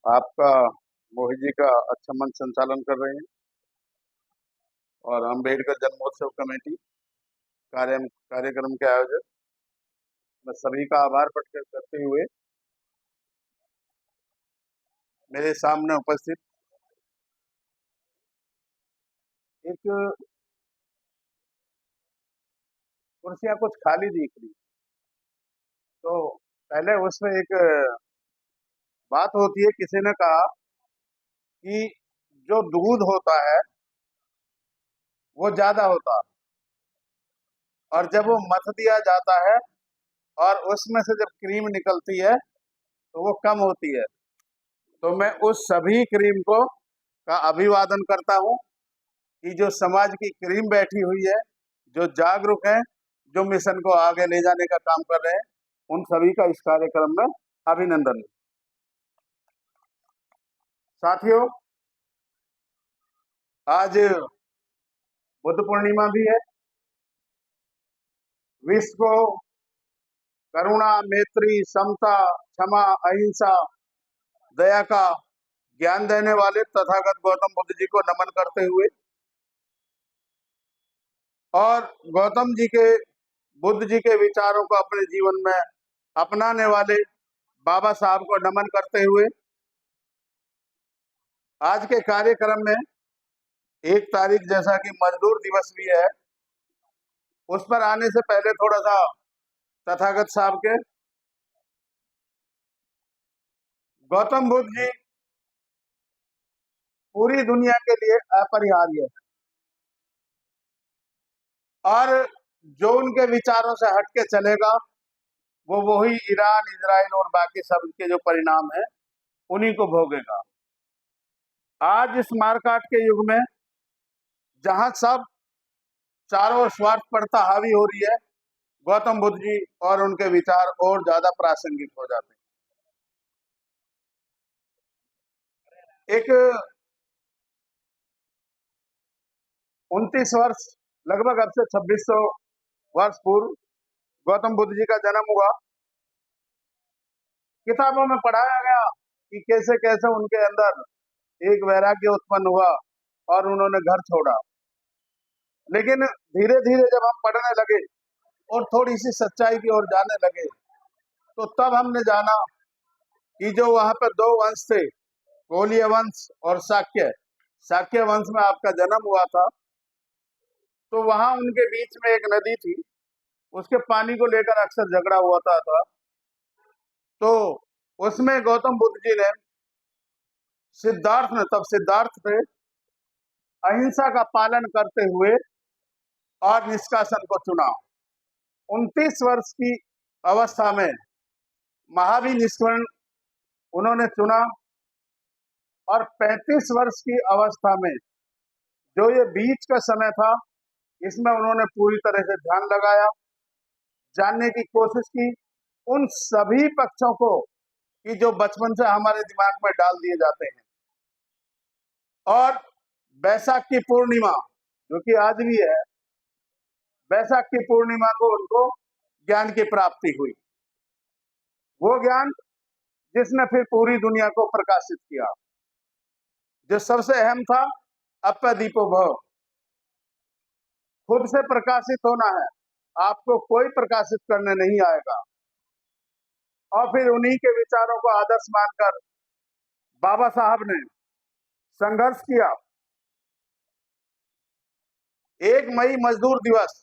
आपका मोहित जी का अच्छा मंच संचालन कर रहे हैं और अम्बेडकर जन्मोत्सव कमेटी कार्यक्रम के आयोजक, मैं सभी का आभार प्रकट करते हुए मेरे सामने उपस्थित एक कुर्सियां कुछ खाली दिख रही, तो पहले उसमें एक बात होती है। किसी ने कहा कि जो दूध होता है वो ज्यादा होता है और जब वो मथ दिया जाता है और उसमें से जब क्रीम निकलती है तो वो कम होती है। तो मैं उस सभी क्रीम को का अभिवादन करता हूं कि जो समाज की क्रीम बैठी हुई है, जो जागरूक है, जो मिशन को आगे ले जाने का काम कर रहे हैं, उन सभी का इस कार्यक्रम में अभिनंदन। साथियों, आज बुद्ध पूर्णिमा भी है। विश्व को करुणा, मैत्री, समता, क्षमा, अहिंसा, दया का ज्ञान देने वाले तथागत गौतम बुद्ध जी को नमन करते हुए और गौतम जी के बुद्ध जी के विचारों को अपने जीवन में अपनाने वाले बाबा साहब को नमन करते हुए आज के कार्यक्रम में 1 तारीख जैसा कि मजदूर दिवस भी है, उस पर आने से पहले थोड़ा सा तथागत साहब के गौतम बुद्ध जी पूरी दुनिया के लिए अपरिहार्य है और जो उनके विचारों से हट के चलेगा वो वही ईरान, इजराइल और बाकी सब के जो परिणाम है उन्हीं को भोगेगा। आज इस मारकाट के युग में जहां सब चारों ओर स्वार्थपरता हावी हो रही है, गौतम बुद्ध जी और उनके विचार और ज्यादा प्रासंगिक हो जाते हैं। एक 29 वर्ष, लगभग अब से 2600 वर्ष पूर्व गौतम बुद्ध जी का जन्म हुआ। किताबों में पढ़ाया गया कि कैसे कैसे उनके अंदर एक वैराग्य उत्पन्न हुआ और उन्होंने घर छोड़ा। लेकिन धीरे धीरे जब हम पढ़ने लगे और थोड़ी सी सच्चाई की ओर जाने लगे तो तब हमने जाना कि जो वहां पर 2 वंश थे, कोलीय वंश और शाक्य वंश में आपका जन्म हुआ था, तो वहां उनके बीच में एक नदी थी, उसके पानी को लेकर अक्सर झगड़ा हुआ था। तो उसमें गौतम बुद्ध जी ने सिद्धार्थ थे, अहिंसा का पालन करते हुए और निष्कासन को चुना। 29 वर्ष की अवस्था में महावीर निष्कर्ण उन्होंने चुना और 35 वर्ष की अवस्था में जो ये बीच का समय था, इसमें उन्होंने पूरी तरह से ध्यान लगाया, जानने की कोशिश की उन सभी पक्षों को कि जो बचपन से हमारे दिमाग में डाल दिए जाते हैं। और बैसाख की पूर्णिमा जो कि आज भी है, बैसाख की पूर्णिमा को उनको ज्ञान की प्राप्ति हुई, वो ज्ञान जिसने फिर पूरी दुनिया को प्रकाशित किया। जो सबसे अहम था, अप्य दीपो भव, खुद से प्रकाशित होना है, आपको कोई प्रकाशित करने नहीं आएगा। और फिर उन्हीं के विचारों को आदर्श मानकर बाबा साहब ने संघर्ष किया। 1 मई मजदूर दिवस,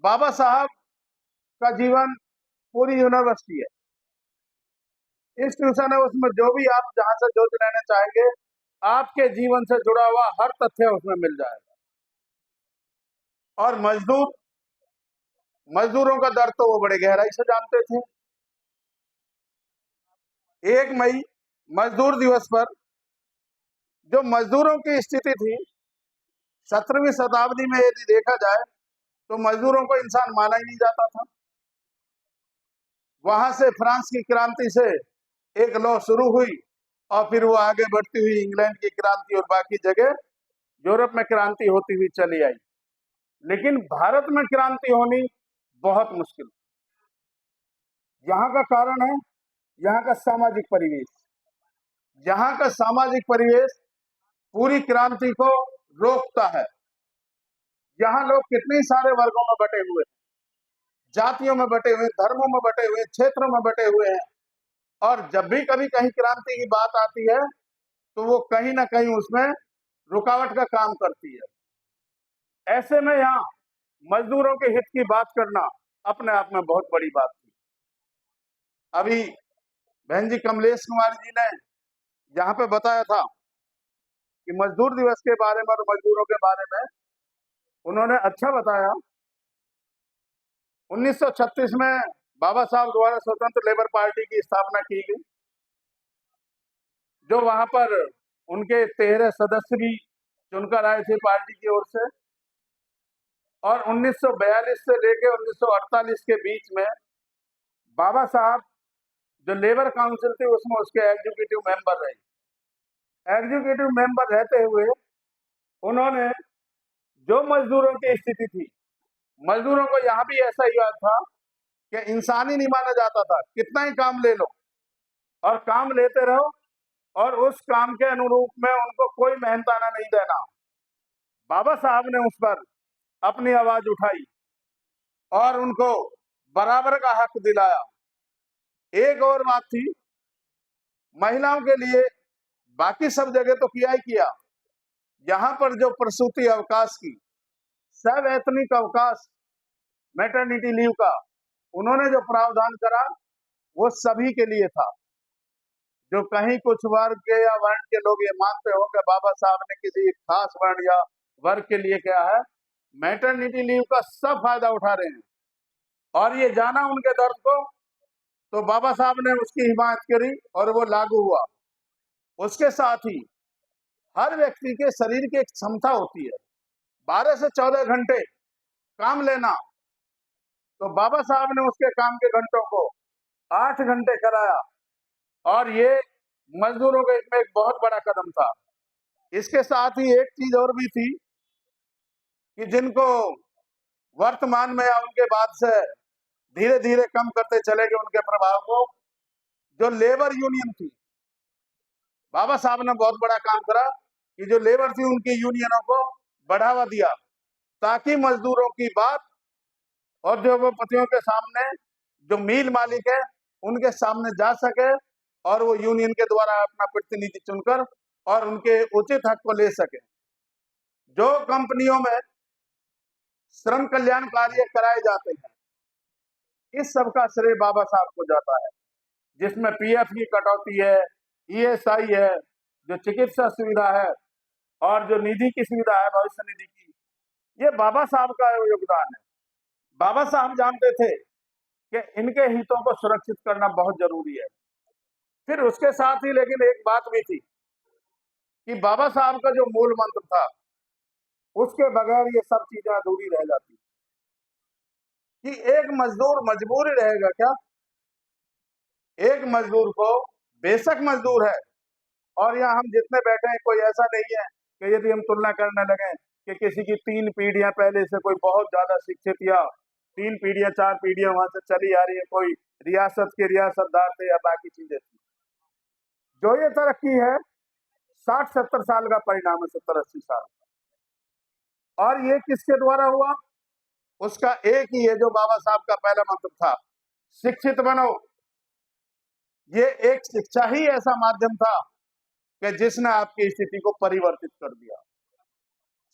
बाबा साहब का जीवन पूरी यूनिवर्सिटी है, इंस्टीट्यूशन है, उसमें जो भी आप जहां से जो लेना चाहेंगे आपके जीवन से जुड़ा हुआ हर तथ्य उसमें मिल जाएगा। और मजदूरों का दर्द तो वो बड़े गहराई से जानते थे। 1 मई मजदूर दिवस पर जो मजदूरों की स्थिति थी, 17वीं शताब्दी में यदि देखा जाए तो मजदूरों को इंसान माना ही नहीं जाता था। वहां से फ्रांस की क्रांति से एक लौ शुरू हुई और फिर वो आगे बढ़ती हुई इंग्लैंड की क्रांति और बाकी जगह यूरोप में क्रांति होती हुई चली आई। लेकिन भारत में क्रांति होनी बहुत मुश्किल। यहाँ का कारण है यहाँ का सामाजिक परिवेश। यहाँ का सामाजिक परिवेश पूरी क्रांति को रोकता है। यहाँ लोग कितने सारे वर्गों में बटे हुए हैं, जातियों में बटे हुए, धर्मों में बटे हुए, क्षेत्रों में बटे हुए हैं, और जब भी कभी कहीं क्रांति की बात आती है तो वो कहीं ना कहीं उसमें रुकावट का काम करती है। ऐसे में यहाँ मजदूरों के हित की बात करना अपने आप में बहुत बड़ी बात थी। अभी बहन जी कमलेश कुमारी जी ने यहाँ पे बताया था कि मजदूर दिवस के बारे में और मजदूरों के बारे में उन्होंने अच्छा बताया। 1936 में बाबा साहब द्वारा स्वतंत्र लेबर पार्टी की स्थापना की गई, जो वहां पर उनके 13 सदस्य भी चुनकर आए थे पार्टी की ओर से। और 1942 से लेकर 1948 के बीच में बाबा साहब जो लेबर काउंसिल थी उसमें उसके एग्जीक्यूटिव मेंबर रहे। एग्जीक्यूटिव मेंबर रहते हुए उन्होंने जो मजदूरों की स्थिति थी, मजदूरों को यहाँ भी ऐसा ही याद था कि इंसान ही नहीं माना जाता था, कितना ही काम ले लो और काम लेते रहो और उस काम के अनुरूप में उनको कोई मेहनताना नहीं देना। बाबा साहब ने उस पर अपनी आवाज उठाई और उनको बराबर का हक दिलाया। एक और बात थी, महिलाओं के लिए बाकी सब जगह तो किया ही किया, यहाँ पर जो प्रसूति अवकाश की सवैतनिक अवकाश मैटरनिटी लीव का उन्होंने जो प्रावधान करा वो सभी के लिए था। जो कहीं कुछ वर्ग के या वर्ण के लोग ये मानते हो कि बाबा साहब ने किसी खास वर्ण या वर्ग के लिए क्या है, मैटरनिटी लीव का सब फायदा उठा रहे हैं। और ये जाना उनके दर्द को तो बाबा साहब ने उसकी हिमायत करी और वो लागू हुआ। उसके साथ ही हर व्यक्ति के शरीर की एक क्षमता होती है 12 से 14 घंटे काम लेना, तो बाबा साहब ने उसके काम के घंटों को 8 घंटे कराया और ये मजदूरों के में एक बहुत बड़ा कदम था। इसके साथ ही एक चीज और भी थी कि जिनको वर्तमान में या उनके बाद से धीरे धीरे कम करते चले गए उनके प्रभाव को, जो लेबर यूनियन थी, बाबा साहब ने बहुत बड़ा काम करा कि जो लेबर थी उनकी यूनियनों को बढ़ावा दिया ताकि मजदूरों की बात उद्योगपतियों के सामने, जो मिल मालिक है उनके सामने जा सके और वो यूनियन के द्वारा अपना प्रतिनिधि चुनकर और उनके उचित हक को ले सके। जो कंपनियों में श्रम कल्याण कार्य कराए जाते हैं, इस सब का श्रेय बाबा साहब को जाता है, जिसमें पीएफ की कटौती है, ईएसआई है, जो चिकित्सा सुविधा है और जो निधि की सुविधा है भविष्य निधि की, ये बाबा साहब का योगदान है। बाबा साहब जानते थे कि इनके हितों को सुरक्षित करना बहुत जरूरी है। फिर उसके साथ ही लेकिन एक बात भी थी कि बाबा साहब का जो मूल मंत्र था उसके बगैर ये सब चीजें अधूरी रह जाती कि एक मजदूर मजबूर ही रहेगा क्या। एक मजदूर को बेशक मजदूर है, और यहाँ हम जितने बैठे हैं कोई ऐसा नहीं है कि यदि हम तुलना करने लगे कि किसी की 3 पीढ़ियां पहले से कोई बहुत ज्यादा शिक्षित या 3 पीढ़ियां 4 पीढ़ियां वहां से चली आ रही है, कोई रियासत के रियासतदार थे या बाकी चीजें थी। जो ये तरक्की है 60-70 साल का परिणाम है, 70-80 साल का। और ये किसके द्वारा हुआ? उसका एक ही है जो बाबा साहब का पहला मंत्र था, शिक्षित बनो। ये एक शिक्षा ही ऐसा माध्यम था कि जिसने आपकी स्थिति को परिवर्तित कर दिया।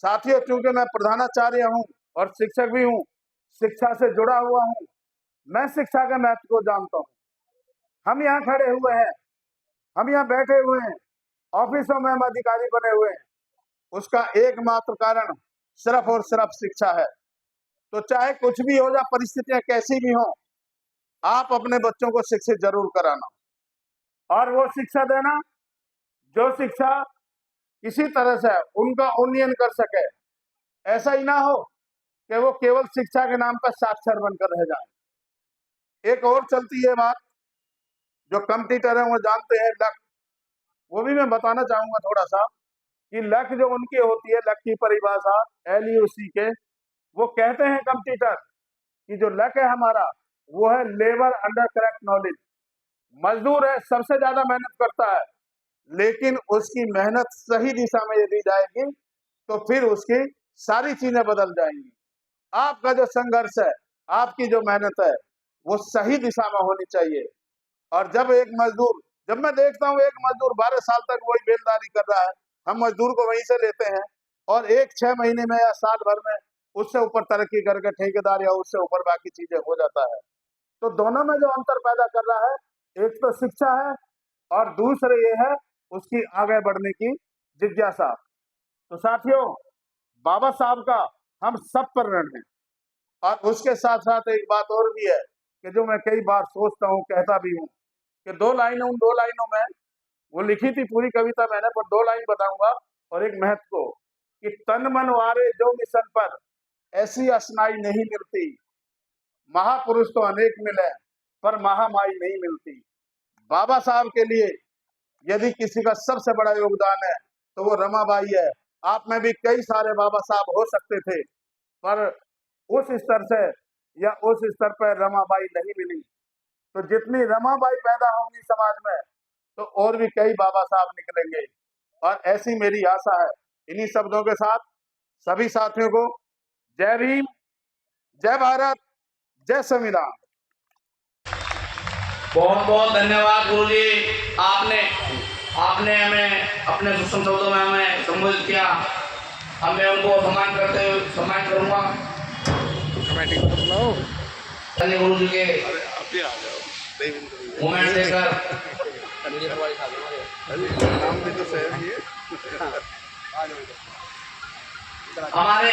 साथियों, चूंकि मैं प्रधानाचार्य हूं और शिक्षक भी हूं, शिक्षा से जुड़ा हुआ हूं, मैं शिक्षा के महत्व को जानता हूं। हम यहाँ खड़े हुए हैं, हम यहाँ बैठे हुए हैं, ऑफिसों में हम अधिकारी बने हुए हैं, उसका एकमात्र कारण सिर्फ और सिर्फ शिक्षा है। तो चाहे कुछ भी हो जाए, परिस्थितियां कैसी भी हो, आप अपने बच्चों को शिक्षित जरूर कराना और वो शिक्षा देना जो शिक्षा किसी तरह से उनका उन्नयन कर सके। ऐसा ही ना हो कि वो केवल शिक्षा के नाम पर साक्षर बनकर रह जाए। एक और चलती है बात, जो कंप्यूटर है वो जानते हैं लक, वो भी मैं बताना चाहूंगा थोड़ा सा कि लक जो उनकी होती है, लक की परिभाषा LUCK, वो कहते हैं कंप्यूटर कि जो लक है हमारा वो है लेबर अंडर करेक्ट नॉलेज। मजदूर है, सबसे ज्यादा मेहनत करता है, लेकिन उसकी मेहनत सही दिशा में यदि जाएगी तो फिर उसकी सारी चीजें बदल जाएंगी। आपका जो संघर्ष है, आपकी जो मेहनत है, वो सही दिशा में होनी चाहिए। और जब मैं देखता हूँ एक मजदूर 12 साल तक वही बेलदारी कर रहा है, हम मजदूर को वहीं से लेते हैं और 6 महीने में या साल भर में उससे ऊपर तरक्की करके ठेकेदार या उससे ऊपर बाकी चीजें हो जाता है। तो दोनों में जो अंतर पैदा कर रहा है, एक तो शिक्षा है और दूसरे ये है उसकी आगे बढ़ने की जिज्ञासा। तो साथियों, बाबा साहब का हम सब पर ऋण है। और उसके साथ साथ एक बात और भी है कि जो मैं कई बार सोचता हूँ, कहता भी हूँ, कि उन 2 लाइनों में वो लिखी थी पूरी कविता मैंने, पर 2 लाइन बताऊंगा और एक महत्व को, कि तन मन वारे जो मिशन पर ऐसी असनाई नहीं मिलती, महापुरुष तो अनेक मिले पर महामाई नहीं मिलती। बाबा साहब के लिए यदि किसी का सबसे बड़ा योगदान है तो वो रमाबाई है। आप में भी कई सारे बाबा साहब हो सकते थे, पर उस स्तर से या उस स्तर पर रमाबाई नहीं मिली। तो जितनी रमाबाई पैदा होंगी समाज में, तो और भी कई बाबा साहब निकलेंगे, और ऐसी मेरी आशा है। इन्हीं शब्दों के साथ सभी साथियों को जय भीम, जय भारत, जय संविधान। बहुत बहुत धन्यवाद गुरुजी, आपने हमें अपने सूक्ष्म शब्दों में हमें संबोधित किया। अब मैं उनको सम्मान करूंगा। धन्य गुरुजी के मोमेंट देकर हमारे